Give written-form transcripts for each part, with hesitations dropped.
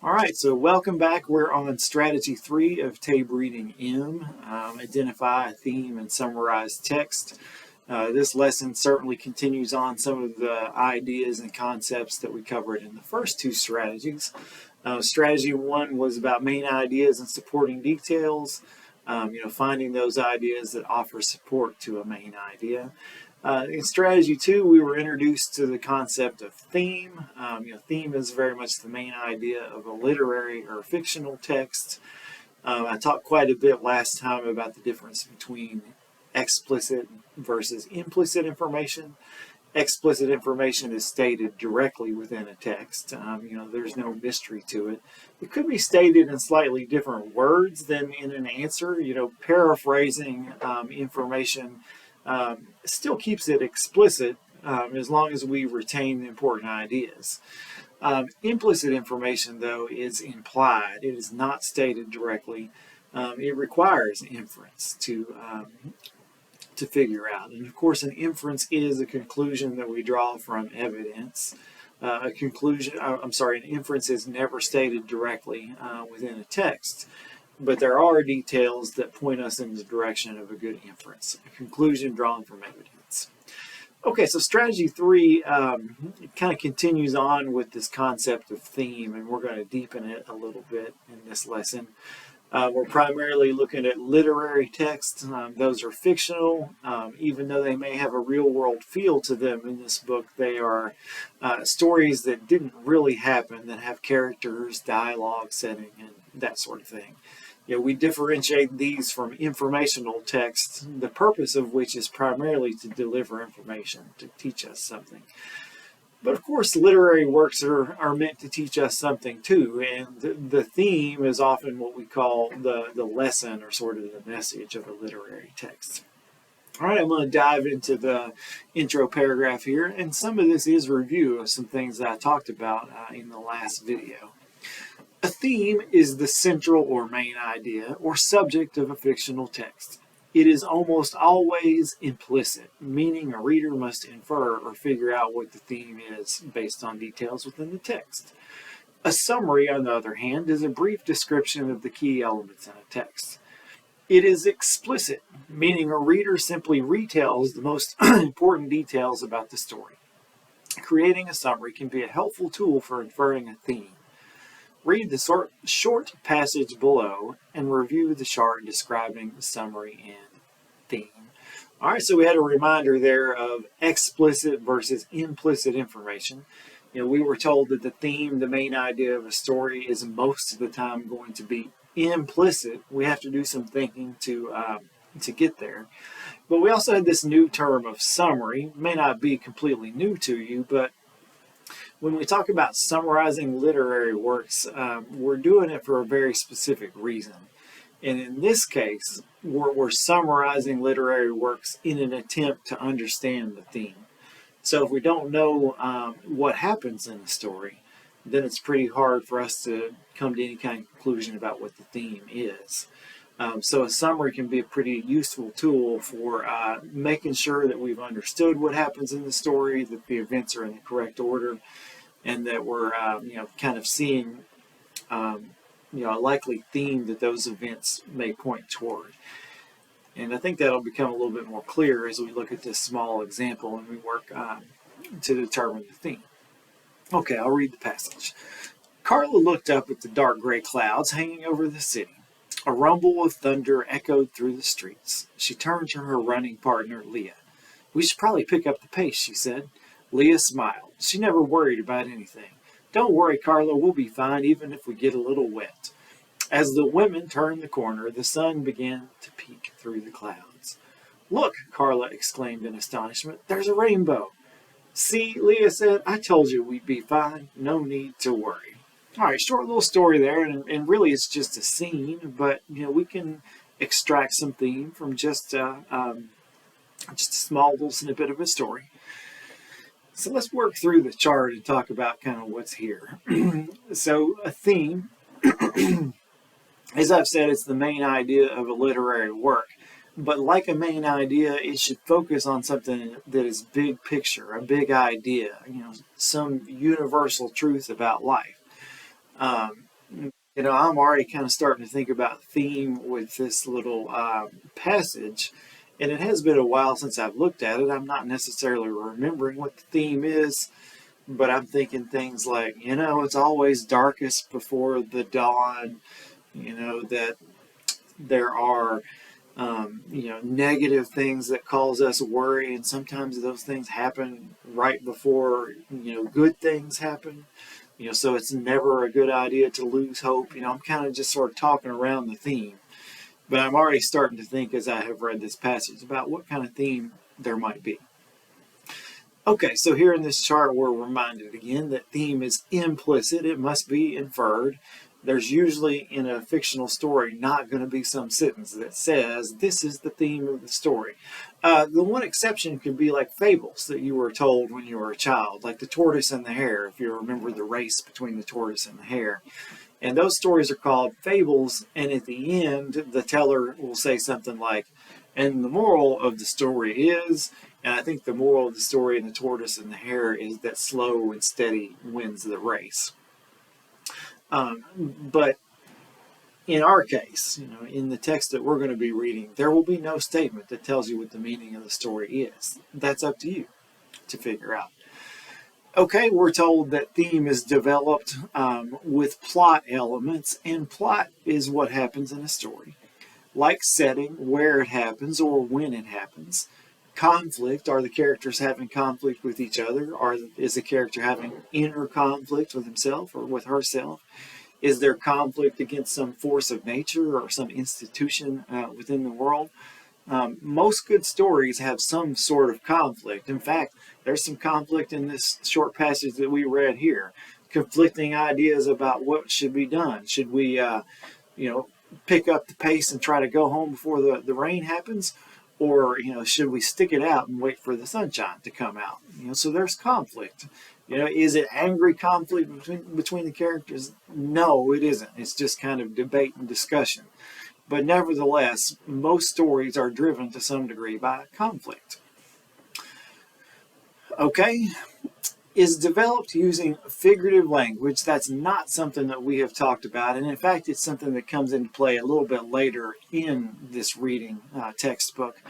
All right, so welcome back. We're on strategy 3 of TABE Reading M, identify a theme and summarize text. This lesson certainly continues on some of the ideas and concepts that we covered in the first two strategies. Strategy 1 was about main ideas and supporting details, finding those ideas that offer support to a main idea. In strategy 2, we were introduced to the concept of theme. Theme is very much the main idea of a literary or fictional text. I talked quite a bit last time about the difference between explicit versus implicit information. Explicit information is stated directly within a text. There's no mystery to it. It could be stated in slightly different words than in an answer. Paraphrasing information still keeps it explicit as long as we retain the important ideas. Implicit information, though, is implied. It is not stated directly. It requires inference to figure out. And of course, an inference is a conclusion that we draw from evidence. An inference is never stated directly within a text. But there are details that point us in the direction of a good inference, a conclusion drawn from evidence. Okay, so strategy 3 kind of continues on with this concept of theme, and we're going to deepen it a little bit in this lesson. We're primarily looking at literary texts. Those are fictional. Even though they may have a real-world feel to them in this book, they are stories that didn't really happen, that have characters, dialogue, setting, and that sort of thing. We differentiate these from informational texts, the purpose of which is primarily to deliver information, to teach us something. But of course, literary works are meant to teach us something too, and the theme is often what we call the lesson or sort of the message of a literary text. All right, I'm going to dive into the intro paragraph here, and some of this is review of some things that I talked about in the last video. A theme is the central or main idea or subject of a fictional text. It is almost always implicit, meaning a reader must infer or figure out what the theme is based on details within the text. A summary, on the other hand, is a brief description of the key elements in a text. It is explicit, meaning a reader simply retells the most important details about the story. Creating a summary can be a helpful tool for inferring a theme. Read the short passage below and review the chart describing the summary and theme. All right, so we had a reminder there of explicit versus implicit information. We were told that the theme, the main idea of a story, is most of the time going to be implicit. We have to do some thinking to get there. But we also had this new term of summary. It may not be completely new to you, but when we talk about summarizing literary works, we're doing it for a very specific reason. And in this case, we're summarizing literary works in an attempt to understand the theme. So if we don't know what happens in the story, then it's pretty hard for us to come to any kind of conclusion about what the theme is. So a summary can be a pretty useful tool for making sure that we've understood what happens in the story, that the events are in the correct order, and that we're kind of seeing a likely theme that those events may point toward. And I think that'll become a little bit more clear as we look at this small example and we work to determine the theme. Okay, I'll read the passage. Carla looked up at the dark gray clouds hanging over the city. A rumble of thunder echoed through the streets. She turned to her running partner, Leah. "We should probably pick up the pace," she said. Leah smiled. She never worried about anything. "Don't worry, Carla, we'll be fine even if we get a little wet." As the women turned the corner, the sun began to peek through the clouds. "Look," Carla exclaimed in astonishment, "there's a rainbow." "See," Leah said, "I told you we'd be fine. No need to worry." All right, short little story there, and really it's just a scene, but we can extract some theme from just a small little snippet of a story. So let's work through the chart and talk about kind of what's here. So a theme, as I've said, it's the main idea of a literary work. But like a main idea, it should focus on something that is big picture, a big idea, some universal truth about life. I'm already kind of starting to think about theme with this little passage, and it has been a while since I've looked at it. I'm not necessarily remembering what the theme is, but I'm thinking things like, it's always darkest before the dawn, that there are, negative things that cause us worry, and sometimes those things happen right before, good things happen. So it's never a good idea to lose hope. I'm kind of just sort of talking around the theme, but I'm already starting to think as I have read this passage about what kind of theme there might be. Okay, so here in this chart, we're reminded again that theme is implicit. It must be inferred. There's usually in a fictional story not going to be some sentence that says, this is the theme of the story. The one exception could be like fables that you were told when you were a child, like the tortoise and the hare, if you remember the race between the tortoise and the hare. And those stories are called fables, and at the end, the teller will say something like, and the moral of the story is, and I think the moral of the story in the tortoise and the hare is that slow and steady wins the race. But in our case, in the text that we're going to be reading, there will be no statement that tells you what the meaning of the story is. That's up to you to figure out. Okay, we're told that theme is developed with plot elements, and plot is what happens in a story. Like setting, where it happens or when it happens. Conflict, are the characters having conflict with each other? Is the character having inner conflict with himself or with herself? Is there conflict against some force of nature or some institution within the world? Most good stories have some sort of conflict. In fact, there's some conflict in this short passage that we read here. Conflicting ideas about what should be done. Should we, pick up the pace and try to go home before the rain happens? Or, should we stick it out and wait for the sunshine to come out? So there's conflict. Is it angry conflict between the characters? No, it isn't. It's just kind of debate and discussion. But nevertheless, most stories are driven to some degree by conflict. Okay, is developed using figurative language. That's not something that we have talked about, and in fact, it's something that comes into play a little bit later in this reading textbook.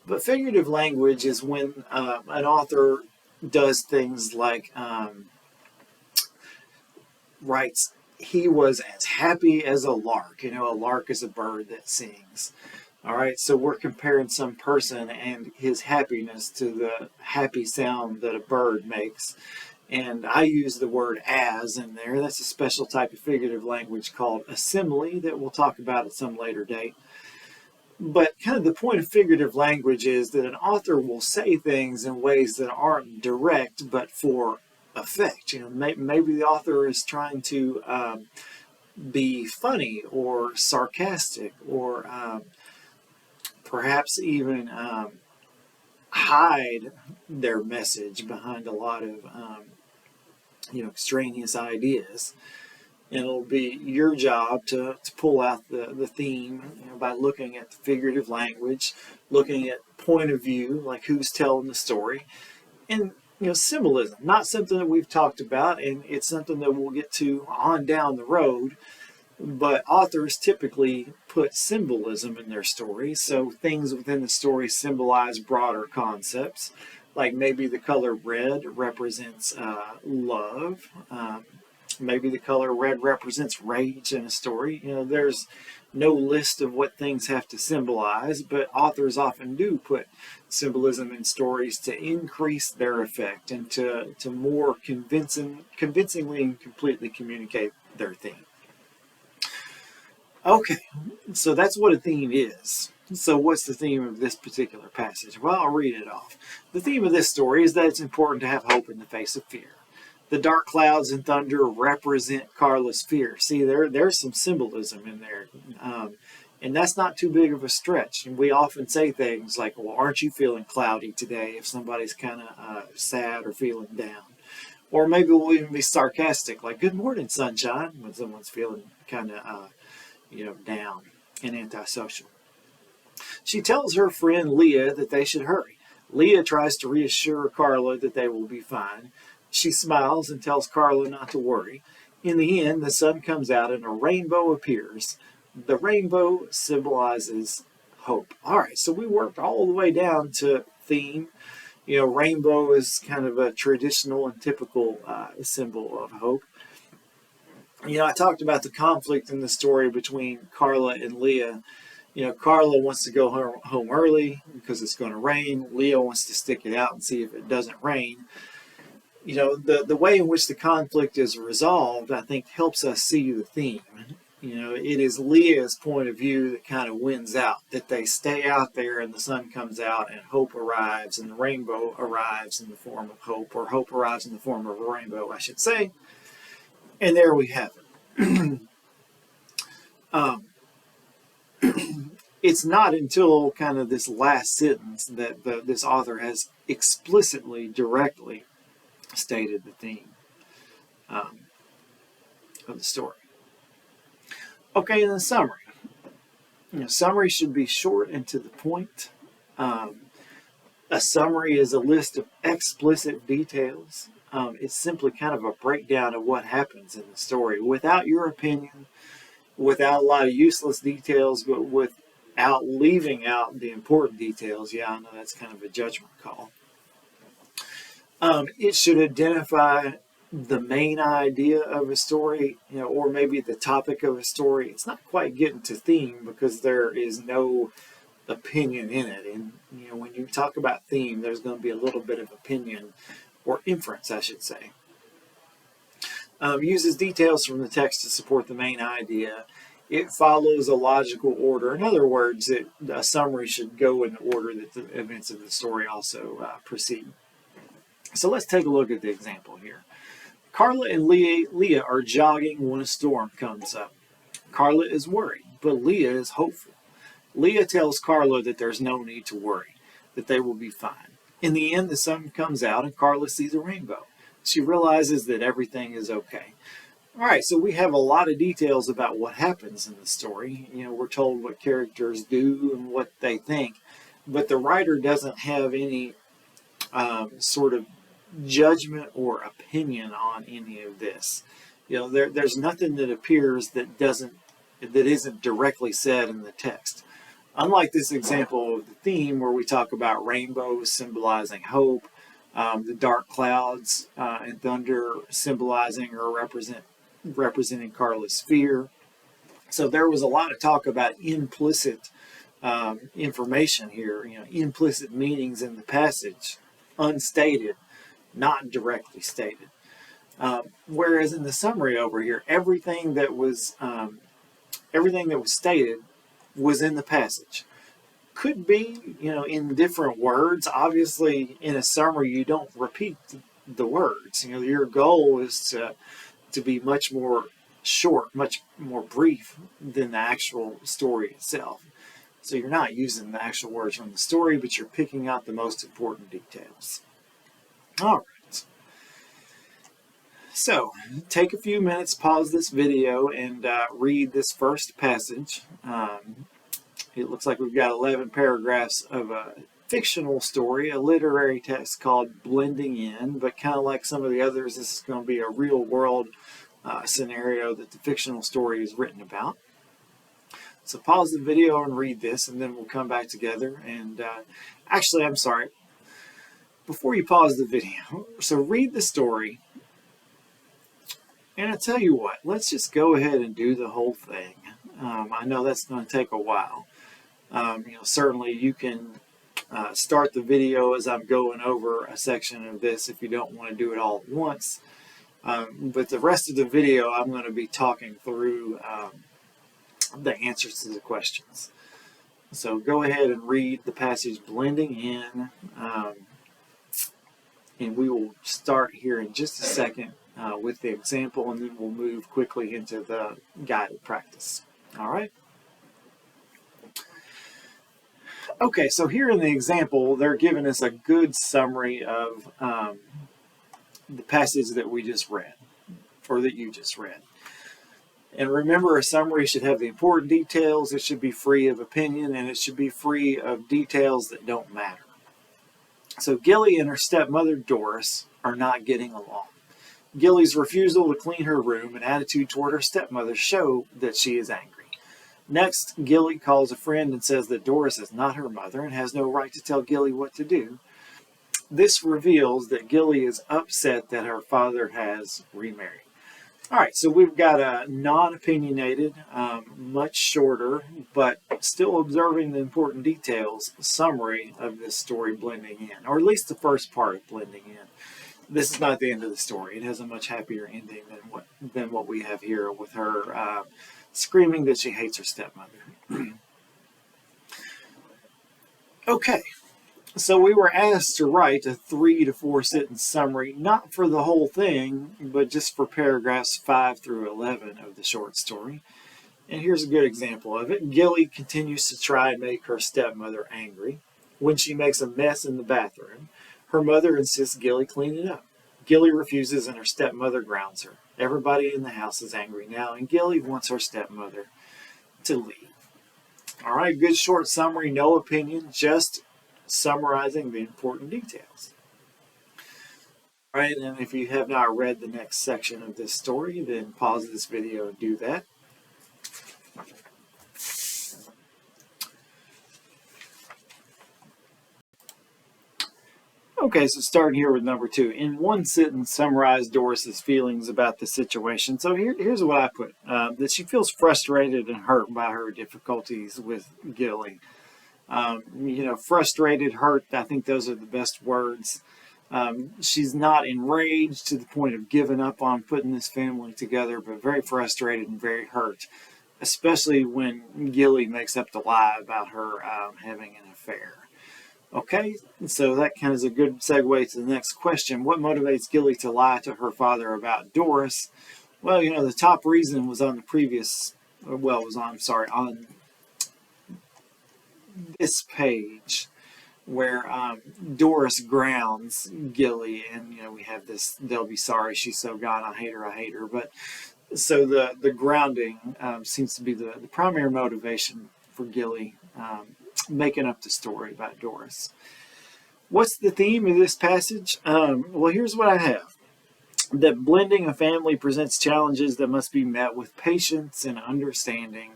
But figurative language is when an author does things like writes, he was as happy as a lark. A lark is a bird that sings. All right, so we're comparing some person and his happiness to the happy sound that a bird makes. And I use the word as in there. That's a special type of figurative language called a simile that we'll talk about at some later date. But kind of the point of figurative language is that an author will say things in ways that aren't direct, but for effect. Maybe the author is trying to be funny or sarcastic or perhaps even hide their message behind a lot of extraneous ideas. And it'll be your job to pull out the theme by looking at the figurative language, looking at point of view, like who's telling the story, and symbolism. Not something that we've talked about, and it's something that we'll get to on down the road. But authors typically put symbolism in their stories, so things within the story symbolize broader concepts, like maybe the color red represents love. Maybe the color red represents rage in a story. There's no list of what things have to symbolize, but authors often do put symbolism in stories to increase their effect and to more convincingly and completely communicate their theme. Okay, so that's what a theme is. So what's the theme of this particular passage? Well, I'll read it off. The theme of this story is that it's important to have hope in the face of fear. The dark clouds and thunder represent Carla's fear. See, there's some symbolism in there. And that's not too big of a stretch. And we often say things like, well, aren't you feeling cloudy today if somebody's kind of sad or feeling down? Or maybe we'll even be sarcastic, like, good morning, sunshine, when someone's feeling kind of down and antisocial. She tells her friend Leah that they should hurry. Leah tries to reassure Carla that they will be fine. She smiles and tells Carla not to worry. In the end, the sun comes out and a rainbow appears. The rainbow symbolizes hope. All right, so we worked all the way down to theme. You know, rainbow is kind of a traditional and typical symbol of hope. You know, I talked about the conflict in the story between Carla and Leah. You know, Carla wants to go home early because it's going to rain. Leah wants to stick it out and see if it doesn't rain. You know, the way in which the conflict is resolved, I think, helps us see the theme. You know, it is Leah's point of view that kind of wins out, that they stay out there and the sun comes out and hope arrives and the rainbow arrives in the form of hope, or hope arrives in the form of a rainbow, I should say. And there we have it. It's not until kind of this last sentence that this author has explicitly, directly stated the theme of the story. Okay, in the summary. You know, summary should be short and to the point. A summary is a list of explicit details. It's simply kind of a breakdown of what happens in the story without your opinion, without a lot of useless details, but without leaving out the important details. Yeah, I know that's kind of a judgment call. It should identify the main idea of a story, you know, or maybe the topic of a story. It's not quite getting to theme because there is no opinion in it. And, you know, when you talk about theme, there's going to be a little bit of opinion, or inference, I should say. Uses details from the text to support the main idea. It follows a logical order. In other words, a summary should go in the order that the events of the story also proceed. So let's take a look at the example here. Carla and Leah are jogging when a storm comes up. Carla is worried, but Leah is hopeful. Leah tells Carla that there's no need to worry, that they will be fine. In the end, the sun comes out and Carla sees a rainbow. She realizes that everything is okay. All right, so we have a lot of details about what happens in the story. You know, we're told what characters do and what they think, but the writer doesn't have any sort of judgment or opinion on any of this. You know, there's nothing that appears that isn't directly said in the text. Unlike this example of the theme where we talk about rainbows symbolizing hope, the dark clouds and thunder symbolizing or representing Carla's fear. So there was a lot of talk about implicit information here, you know, implicit meanings in the passage, unstated, not directly stated. Whereas in the summary over here, everything that was stated was in the passage. Could be, you know, in different words. Obviously, in a summary, you don't repeat the words. You know, your goal is to be much more short, much more brief than the actual story itself. So you're not using the actual words from the story, but you're picking out the most important details. All right. So take a few minutes, pause this video, and read this first passage. It looks like we've got 11 paragraphs of a fictional story, a literary text called Blending In, but kind of like some of the others, this is going to be a real-world scenario that the fictional story is written about. So pause the video and read this, and then we'll come back together. And actually, I'm sorry. Before you pause the video, so read the story. And I tell you what, let's just go ahead and do the whole thing. I know that's going to take a while. You know, certainly you can start the video as I'm going over a section of this if you don't want to do it all at once. But the rest of the video, I'm going to be talking through the answers to the questions. So go ahead and read the passage Blending In, and we will start here in just a second with the example, and then we'll move quickly into the guided practice. All right? Okay, so here in the example, they're giving us a good summary of the passage that we just read, or that you just read. And remember, a summary should have the important details, it should be free of opinion, and it should be free of details that don't matter. So Gilly and her stepmother Doris are not getting along. Gilly's refusal to clean her room and attitude toward her stepmother show that she is angry. Next, Gilly calls a friend and says that Doris is not her mother and has no right to tell Gilly what to do. This reveals that Gilly is upset that her father has remarried. All right, so we've got a non-opinionated, much shorter, but still observing the important details summary of this story blending in, or at least the first part of blending in. This is not the end of the story. It has a much happier ending than what we have here with her screaming that she hates her stepmother. Okay. So we were asked to write a 3 to 4 sentence summary, not for the whole thing, but just for paragraphs 5 through 11 of the short story. And here's a good example of it. Gilly continues to try and make her stepmother angry. When she makes a mess in the bathroom, her mother insists Gilly clean it up. Gilly refuses and her stepmother grounds her. Everybody in the house is angry now, and Gilly wants her stepmother to leave. All right, good short summary, no opinion, just summarizing the important details. All right, and if you have not read the next section of this story, then pause this video and do that. Okay, so starting here with number 2. In one sentence, summarize Doris's feelings about the situation. So here's what I put, that she feels frustrated and hurt by her difficulties with Gilly. Frustrated, hurt, I think those are the best words. She's not enraged to the point of giving up on putting this family together, but very frustrated and very hurt, especially when Gilly makes up the lie about her having an affair. Okay, so that kind of is a good segue to the next question. What motivates Gilly to lie to her father about Doris? Well, the top reason was on the previous, on this page where Doris grounds Gilly, and we have this, they'll be sorry, she's so gone, I hate her. But so the grounding seems to be the primary motivation for Gilly making up the story about Doris. What's the theme of this passage? Well, here's what I have. That blending a family presents challenges that must be met with patience and understanding.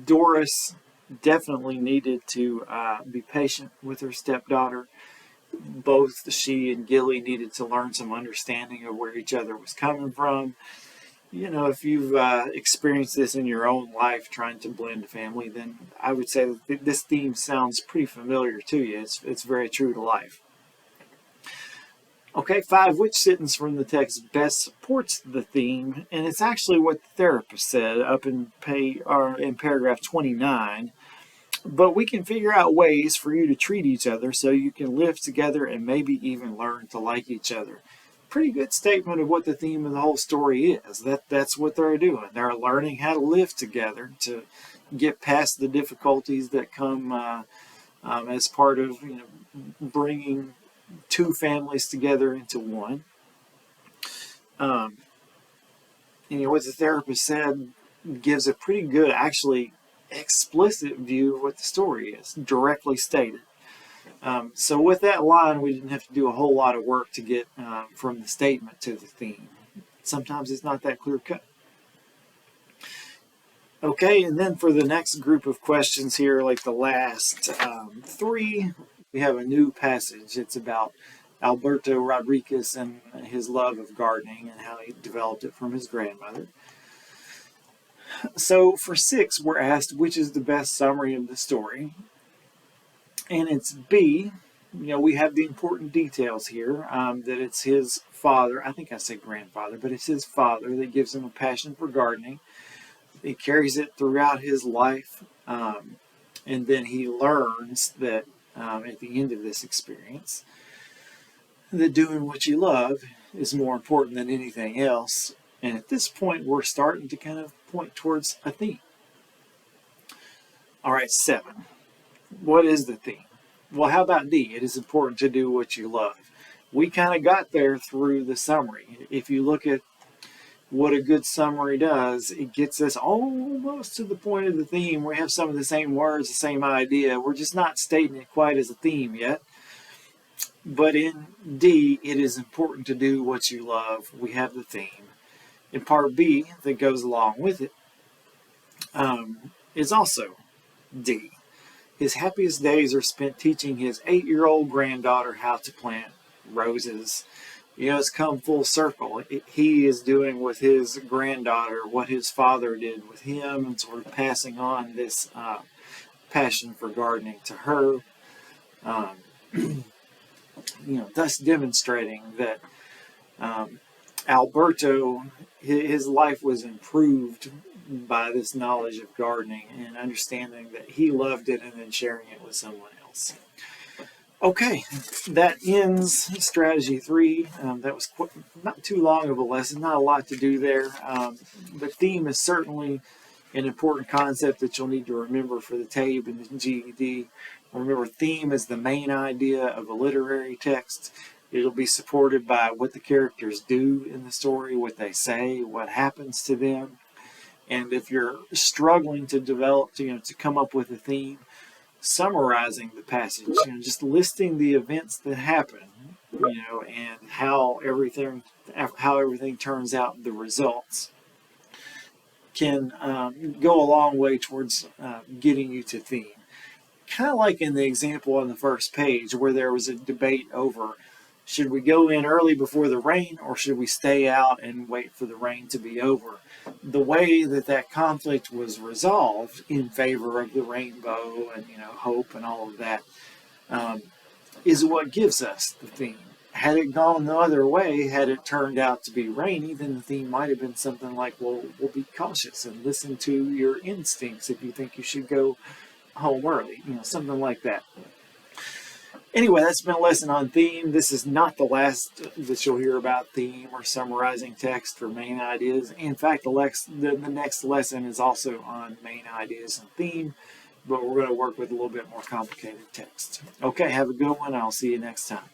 Doris definitely needed to be patient with her stepdaughter. Both she and Gilly needed to learn some understanding of where each other was coming from. If you've experienced this in your own life trying to blend a family, then I would say that this theme sounds pretty familiar to you. It's very true to life. Okay, 5, which sentence from the text best supports the theme? And it's actually what the therapist said up in paragraph 29. But we can figure out ways for you to treat each other so you can live together and maybe even learn to like each other. Pretty good statement of what the theme of the whole story is. That's what they're doing. They're learning how to live together to get past the difficulties that come as part of bringing two families together into one. What the therapist said gives a pretty good, actually explicit view of what the story is, directly stated. So with that line, we didn't have to do a whole lot of work to get from the statement to the theme. Sometimes it's not that clear cut. Okay, and then for the next group of questions here, like the last 3, we have a new passage. It's about Alberto Rodriguez and his love of gardening and how he developed it from his grandmother. So for 6, we're asked which is the best summary of the story. And it's B. We have the important details here, that it's his father, I think I said grandfather, but it's his father that gives him a passion for gardening. He carries it throughout his life, and then he learns that at the end of this experience, that doing what you love is more important than anything else. And at this point, we're starting to kind of point towards a theme. All right, 7. What is the theme? Well, how about D? It is important to do what you love. We kind of got there through the summary. If you look at what a good summary does, it gets us almost to the point of the theme. We have some of the same words, the same idea. We're just not stating it quite as a theme yet. But in D, it is important to do what you love. We have the theme. In part B, that goes along with it, is also D. His happiest days are spent teaching his 8-year-old granddaughter how to plant roses. You know, it's come full circle. He is doing with his granddaughter what his father did with him, and sort of passing on this passion for gardening to her. Um, thus demonstrating that Alberto, his life was improved by this knowledge of gardening and understanding that he loved it and then sharing it with someone else. Okay, that ends strategy 3. That was not too long of a lesson, not a lot to do there. But theme is certainly an important concept that you'll need to remember for the TABE and the GED. Remember, theme is the main idea of a literary text. It'll be supported by what the characters do in the story, what they say, what happens to them. And if you're struggling to develop, to come up with a theme, summarizing the passage, just listing the events that happen, and how everything turns out, the results, can go a long way towards getting you to theme. Kind of like in the example on the first page where there was a debate over, should we go in early before the rain or should we stay out and wait for the rain to be over? The way that conflict was resolved in favor of the rainbow and hope and all of that is what gives us the theme. Had it gone the other way, had it turned out to be rainy, then the theme might have been something like, well, be cautious and listen to your instincts if you think you should go home early, something like that. Anyway, that's been a lesson on theme. This is not the last that you'll hear about theme or summarizing text or main ideas. In fact, the next lesson is also on main ideas and theme, but we're going to work with a little bit more complicated text. Okay, have a good one. I'll see you next time.